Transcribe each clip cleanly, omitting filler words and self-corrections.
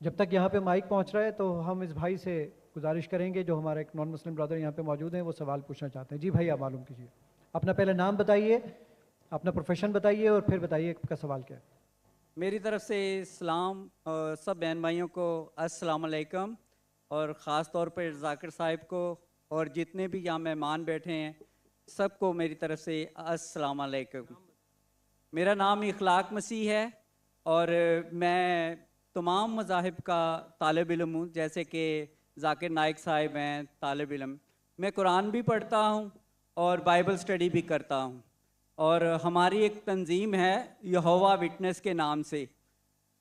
जब तक यहाँ पे माइक पहुँच रहा है तो हम इस भाई से गुजारिश करेंगे, जो हमारा एक नॉन मुस्लिम ब्रदर यहाँ पे मौजूद हैं, वो सवाल पूछना चाहते हैं। जी भाई, आप मालूम कीजिए, अपना पहले नाम बताइए, अपना प्रोफेशन बताइए और फिर बताइए आपका सवाल क्या है। मेरी तरफ से सलाम सब बहन भाइयों को अस्सलाम वालेकुम, और ख़ास तौर पर जाकिर साहिब को और जितने भी यहाँ मेहमान बैठे हैं सबको मेरी तरफ से अस्सलाम वालेकुम। मेरा नाम इखलाक मसीह है और मैं तमाम मज़ाहिब का तालिब इल्म हूँ। जैसे कि जाकिर नाइक साहिब हैं तालिब इल्म, मैं कुरान भी पढ़ता हूँ और बाइबल स्टडी भी करता हूँ। और हमारी एक तंजीम है यहोवा विटनेस के नाम से।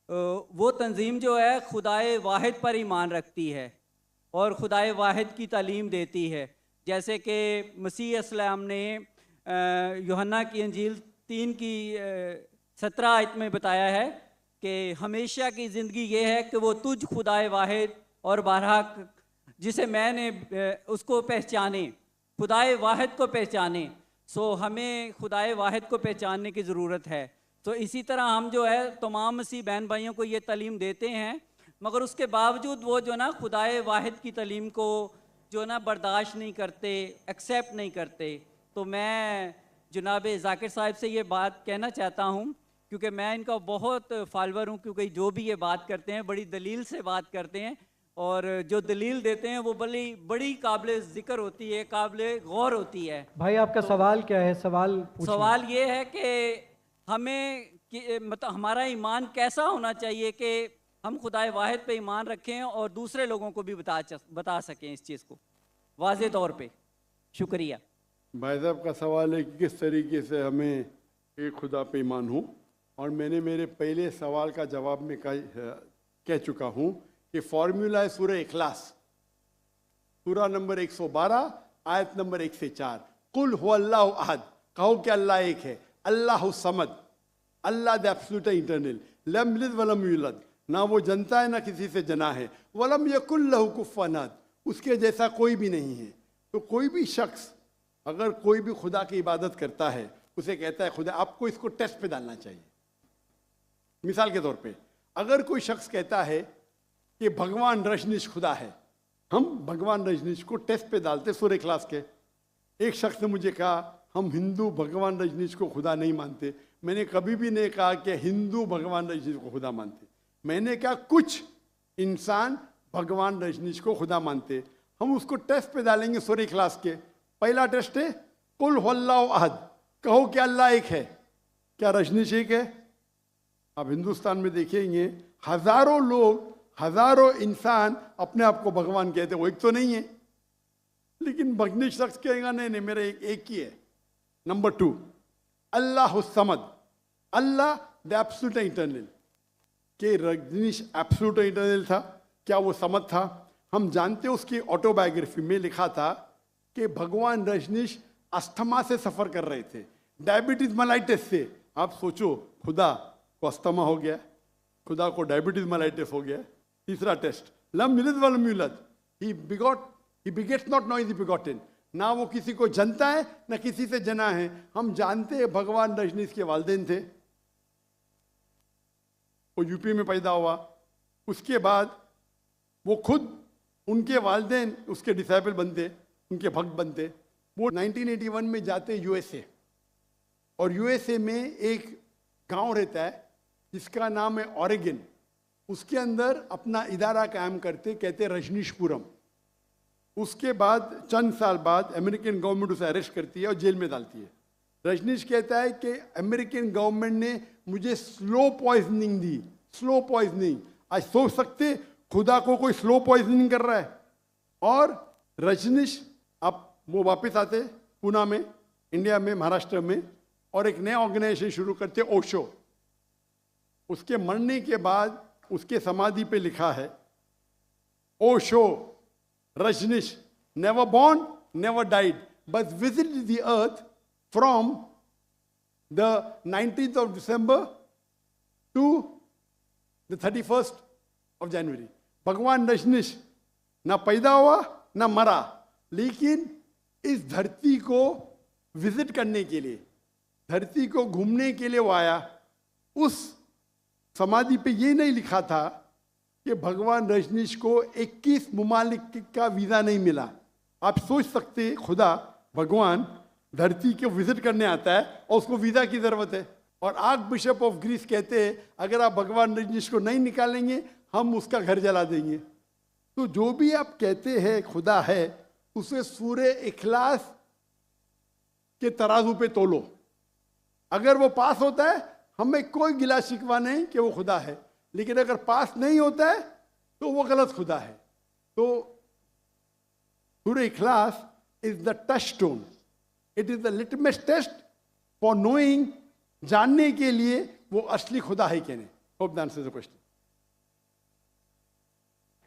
वो तंजीम जो है खुदाए वाहिद पर ईमान रखती है और खुदाए वाहिद की तालीम देती है। जैसे कि मसीह अस्सलाम ने यूहन्ना की इंजील 3 की 17 आयत में बताया है कि हमेशा की ज़िंदगी ये है कि वो तुझ खुदाए वाहिद और बारहा जिसे मैंने उसको पहचाने, खुदाए वाहिद को पहचाने। सो हमें खुदाए वाहिद को पहचानने की ज़रूरत है। तो इसी तरह हम जो है तमाम मसीह बहन भाइयों को ये तालीम देते हैं, मगर उसके बावजूद वो जो ना खुदाए वाहिद की तालीम को जो ना बर्दाश्त नहीं करते, एक्सेप्ट नहीं करते। तो मैं जनाब जाकिर साहिब से ये बात कहना चाहता हूँ, क्योंकि मैं इनका बहुत फॉलोअर हूँ, क्योंकि जो भी ये बात करते हैं बड़ी दलील से बात करते हैं और जो दलील देते हैं वो बड़ी काबिल ज़िक्र होती है, काबिल गौर होती है। भाई आपका तो सवाल क्या है? सवाल ये है कि हमें मतलब हमारा ईमान कैसा होना चाहिए कि हम खुदाए वाहिद पे ईमान रखें और दूसरे लोगों को भी बता सकें इस चीज़ को वाज़े तौर पे। शुक्रिया। भाई साहब का सवाल है कि किस तरीके से हमें एक खुदा पे ईमान हो, और मैंने मेरे पहले सवाल का जवाब में कह चुका हूँ कि फॉर्मूला है सूरह इखलास, सूरा नंबर 112 आयत नंबर 1 से 4। कुल हुवल्लाहु अहद, कहो कि अल्लाह एक है, अल्लाहु समद, अल्लाह द एब्सोल्यूट इंटरनल, लम यलिद वलम यूलद, ना वो जनता है ना किसी से जना है, वलम यकुल लहु कुफुवन अहद, उसके जैसा कोई भी नहीं है। तो कोई भी शख्स अगर कोई भी खुदा की इबादत करता है, उसे कहता है खुदा, आपको इसको टेस्ट पे डालना चाहिए। मिसाल के तौर पे अगर कोई शख्स कहता है कि भगवान रजनीश खुदा है, हम भगवान रजनीश को टेस्ट पे डालते सूरह इखलास के। एक शख्स ने मुझे कहा हम हिंदू भगवान रजनीश को खुदा नहीं मानते। मैंने कभी भी नहीं कहा कि हिंदू भगवान रजनीश को खुदा मानते। मैंने कहा कुछ इंसान भगवान रजनीश को खुदा मानते, हम उसको टेस्ट पे डालेंगे सूरह इखलास के। पहला टेस्ट है कुल हुवल्लाहु अहद, कहो कि अल्लाह एक है, क्या रजनीश एक है? आप हिंदुस्तान में देखेंगे हजारों लोग, हजारों इंसान अपने आप को भगवान कहते, वो एक तो नहीं है। लेकिन भगनी शख्स कहेगा नहीं नहीं मेरा एक ही है। Number 2, Allah Samad, Allah the absolute internal. के रजनीश एब्सोल्यूट इंटरनल था, क्या वो समद था? हम जानते हैं उसकी ऑटोबायोग्राफी में लिखा था कि भगवान रजनीश अस्थमा से सफर कर रहे थे, डायबिटीज मलाइटिस से। आप सोचो, खुदा को अस्थमा हो गया, खुदा को डायबिटीज मलाइटिस हो गया। तीसरा टेस्ट, लम यलिद वलम यूलद, he begets not, no is begotten, ना वो किसी को जनता है ना किसी से जना है। हम जानते हैं भगवान रजनीश के वालिदैन थे, वो यूपी में पैदा हुआ। उसके बाद वो खुद, उनके वालिदैन उसके डिसाइबल बनते, उनके भक्त बनते। वो 1981 में जाते यूएसए, और यूएसए में एक गांव रहता है जिसका नाम है ऑरेगन। उसके अंदर अपना इदारा कायम करते, कहते रजनीशपुरम। उसके बाद चंद साल बाद अमेरिकन गवर्नमेंट उसे अरेस्ट करती है और जेल में डालती है। रजनीश कहता है कि अमेरिकन गवर्नमेंट ने मुझे स्लो पॉइजनिंग दी, स्लो पॉइजनिंग। आज सोच सकते खुदा को कोई स्लो पॉइजनिंग कर रहा है। और रजनीश अब वो वापस आते पूना में, इंडिया में, महाराष्ट्र में, और एक नया ऑर्गेनाइजेशन शुरू करते ओशो। उसके मरने के बाद उसके समाधि पे लिखा है Osho Rajneesh never born never died but visited the earth from the 19th of December to the 31st of January। भगवान रजनीश ना पैदा हुआ ना मरा, लेकिन इस धरती को विजिट करने के लिए, धरती को घूमने के लिए वो आया। उस समाधि पे ये नहीं लिखा था कि भगवान रजनीश को 21 ममालिक का वीज़ा नहीं मिला। आप सोच सकते हैं खुदा भगवान धरती को विजिट करने आता है और उसको वीज़ा की ज़रूरत है। और आर्क बिशप ऑफ ग्रीस कहते हैं अगर आप भगवान रजनीश को नहीं निकालेंगे हम उसका घर जला देंगे। तो जो भी आप कहते हैं खुदा है उसे सूरे इखलास के तराजू पे तोलो। अगर वो पास होता है हमें कोई गिला शिकवा नहीं कि वो खुदा है, लेकिन अगर पास नहीं होता है तो वो गलत खुदा है। तो सूरे इखलास is the touchstone, it is the litmus test for knowing, जानने के लिए वो असली खुदा है कि नहीं। Hope the answer the question.